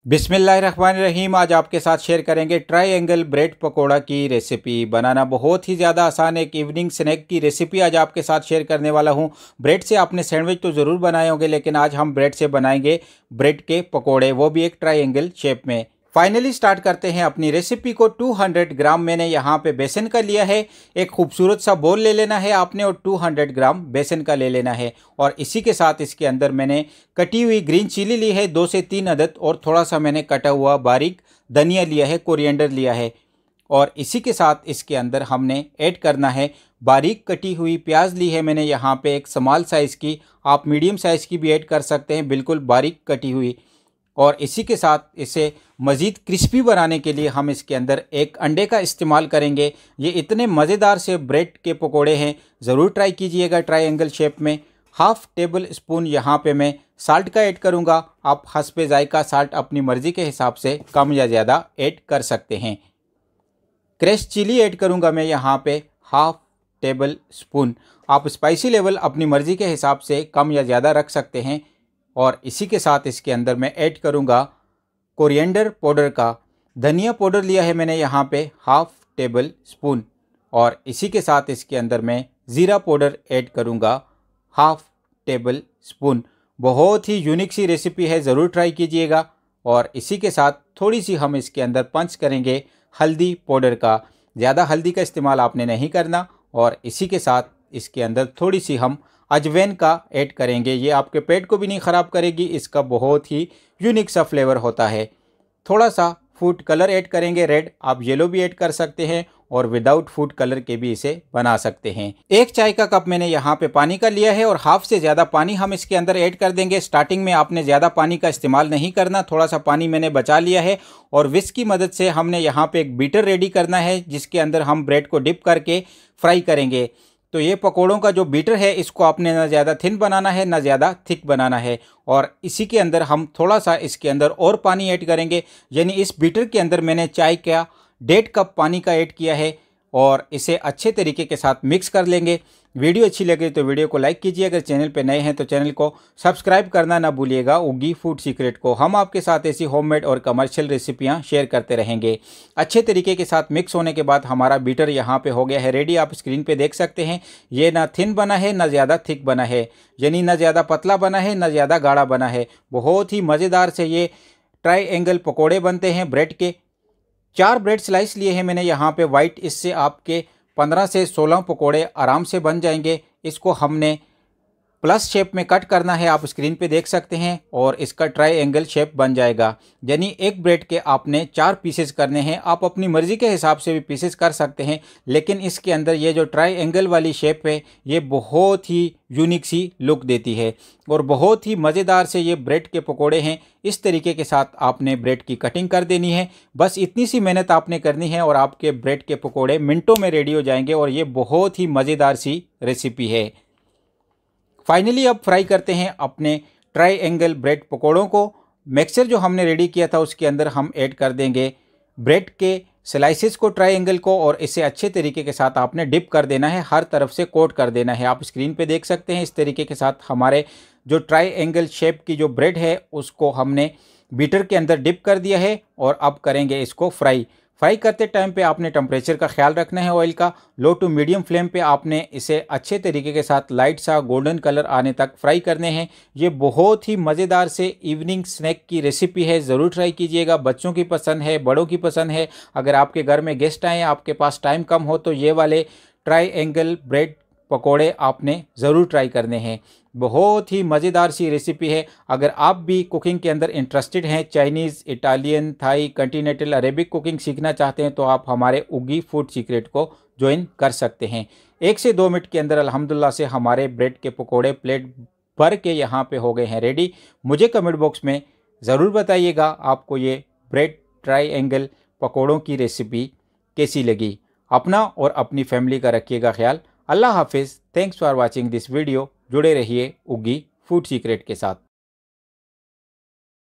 बिस्मिल्लाहिर्रहमानिर्रहीम। आज आपके साथ शेयर करेंगे ट्रायंगल ब्रेड पकोड़ा की रेसिपी। बनाना बहुत ही ज़्यादा आसान है। एक इवनिंग स्नैक की रेसिपी आज आपके साथ शेयर करने वाला हूं। ब्रेड से आपने सैंडविच तो ज़रूर बनाए होंगे, लेकिन आज हम ब्रेड से बनाएंगे ब्रेड के पकोड़े, वो भी एक ट्रायंगल शेप में। फाइनली स्टार्ट करते हैं अपनी रेसिपी को। 200 ग्राम मैंने यहाँ पे बेसन का लिया है। एक खूबसूरत सा बोल ले लेना है आपने और 200 ग्राम बेसन का ले लेना है। और इसी के साथ इसके अंदर मैंने कटी हुई ग्रीन चिली ली है 2 से 3 अदद, और थोड़ा सा मैंने कटा हुआ बारीक धनिया लिया है, कोरिएंडर लिया है। और इसी के साथ इसके अंदर हमने ऐड करना है बारीक कटी हुई प्याज ली है मैंने यहाँ पे एक स्मॉल साइज़ की, आप मीडियम साइज़ की भी ऐड कर सकते हैं, बिल्कुल बारीक कटी हुई। और इसी के साथ इसे मज़ीद क्रिस्पी बनाने के लिए हम इसके अंदर एक अंडे का इस्तेमाल करेंगे। ये इतने मज़ेदार से ब्रेड के पकोड़े हैं, ज़रूर ट्राई कीजिएगा ट्रायंगल शेप में। हाफ़ टेबल स्पून यहाँ पे मैं साल्ट का ऐड करूँगा। आप हस्बे जायका साल्ट अपनी मर्ज़ी के हिसाब से कम या ज़्यादा ऐड कर सकते हैं। क्रश चिली ऐड करूँगा मैं यहाँ पे हाफ़ टेबल स्पून। आप स्पाइसी लेवल अपनी मर्ज़ी के हिसाब से कम या ज़्यादा रख सकते हैं। और इसी के साथ इसके अंदर मैं ऐड करूँगा कोरिएंडर पाउडर का। धनिया पाउडर लिया है मैंने यहाँ पे हाफ़ टेबल स्पून। और इसी के साथ इसके अंदर मैं ज़ीरा पाउडर ऐड करूँगा हाफ़ टेबल स्पून। बहुत ही यूनिक सी रेसिपी है, ज़रूर ट्राई कीजिएगा। और इसी के साथ थोड़ी सी हम इसके अंदर पंच करेंगे हल्दी पाउडर का। ज़्यादा हल्दी का इस्तेमाल आपने नहीं करना। और इसी के साथ इसके अंदर थोड़ी सी हम अजवाइन का ऐड करेंगे। ये आपके पेट को भी नहीं ख़राब करेगी, इसका बहुत ही यूनिक सा फ्लेवर होता है। थोड़ा सा फूड कलर ऐड करेंगे रेड, आप येलो भी ऐड कर सकते हैं और विदाउट फूड कलर के भी इसे बना सकते हैं। 1 चाय का कप मैंने यहाँ पे पानी का लिया है और हाफ से ज़्यादा पानी हम इसके अंदर ऐड कर देंगे। स्टार्टिंग में आपने ज़्यादा पानी का इस्तेमाल नहीं करना, थोड़ा सा पानी मैंने बचा लिया है। और विस्क की मदद से हमने यहाँ पे एक बीटर रेडी करना है, जिसके अंदर हम ब्रेड को डिप करके फ्राई करेंगे। तो ये पकोड़ों का जो बीटर है, इसको आपने ना ज़्यादा थिन बनाना है ना ज़्यादा थिक बनाना है। और इसी के अंदर हम थोड़ा सा इसके अंदर और पानी ऐड करेंगे, यानी इस बीटर के अंदर मैंने चाय का 1.5 कप पानी का ऐड किया है। और इसे अच्छे तरीके के साथ मिक्स कर लेंगे। वीडियो अच्छी लगे तो वीडियो को लाइक कीजिए, अगर चैनल पे नए हैं तो चैनल को सब्सक्राइब करना ना भूलिएगा। उगी फूड सीक्रेट को हम आपके साथ ऐसी होममेड और कमर्शियल रेसिपियां शेयर करते रहेंगे। अच्छे तरीके के साथ मिक्स होने के बाद हमारा बीटर यहाँ पे हो गया है रेडी। आप स्क्रीन पे देख सकते हैं, ये ना थिन बना है ना ज़्यादा थिक बना है, यानी ना ज़्यादा पतला बना है ना ज़्यादा गाढ़ा बना है। बहुत ही मज़ेदार से ये ट्रायंगल पकौड़े बनते हैं ब्रेड के। 4 ब्रेड स्लाइस लिए हैं मैंने यहाँ पे वाइट, इससे आपके 15 से 16 पकोड़े आराम से बन जाएंगे। इसको हमने प्लस शेप में कट करना है, आप स्क्रीन पे देख सकते हैं, और इसका ट्रायंगल शेप बन जाएगा। यानी एक ब्रेड के आपने 4 पीसेस करने हैं। आप अपनी मर्ज़ी के हिसाब से भी पीसेस कर सकते हैं, लेकिन इसके अंदर ये जो ट्रायंगल वाली शेप है, ये बहुत ही यूनिक सी लुक देती है और बहुत ही मज़ेदार से ये ब्रेड के पकोड़े हैं। इस तरीके के साथ आपने ब्रेड की कटिंग कर देनी है, बस इतनी सी मेहनत आपने करनी है और आपके ब्रेड के पकोड़े मिनटों में रेडी हो जाएंगे। और ये बहुत ही मज़ेदार सी रेसिपी है। फाइनली अब फ्राई करते हैं अपने ट्रायंगल ब्रेड पकोड़ों को। मिक्सचर जो हमने रेडी किया था उसके अंदर हम ऐड कर देंगे ब्रेड के स्लाइसेस को, ट्रायंगल को, और इसे अच्छे तरीके के साथ आपने डिप कर देना है, हर तरफ से कोट कर देना है। आप स्क्रीन पे देख सकते हैं, इस तरीके के साथ हमारे जो ट्रायंगल शेप की जो ब्रेड है उसको हमने बीटर के अंदर डिप कर दिया है। और अब करेंगे इसको फ्राई करते टाइम पे आपने टेम्परेचर का ख्याल रखना है ऑयल का। लो टू मीडियम फ्लेम पे आपने इसे अच्छे तरीके के साथ लाइट सा गोल्डन कलर आने तक फ्राई करने हैं। ये बहुत ही मज़ेदार से इवनिंग स्नैक की रेसिपी है, ज़रूर ट्राई कीजिएगा। बच्चों की पसंद है, बड़ों की पसंद है। अगर आपके घर में गेस्ट आए, आपके पास टाइम कम हो, तो ये वाले ट्रायंगल ब्रेड पकोड़े आपने ज़रूर ट्राई करने हैं। बहुत ही मज़ेदार सी रेसिपी है। अगर आप भी कुकिंग के अंदर इंटरेस्टेड हैं, Chinese, Italian, Thai, continental, Arabic cooking सीखना चाहते हैं, तो आप हमारे उगी फूड सीक्रेट को ज्वाइन कर सकते हैं। 1 से 2 मिनट के अंदर अल्हम्दुलिल्लाह से हमारे ब्रेड के पकोड़े प्लेट भर के यहाँ पे हो गए हैं रेडी। मुझे कमेंट बॉक्स में ज़रूर बताइएगा आपको ये ब्रेड ट्रायंगल पकोड़ों की रेसिपी कैसी लगी। अपना और अपनी फैमिली का रखिएगा ख्याल। अल्लाह हाफिज़। Thanks for watching this video. जुड़े रहिए उगी फूड सीक्रेट के साथ।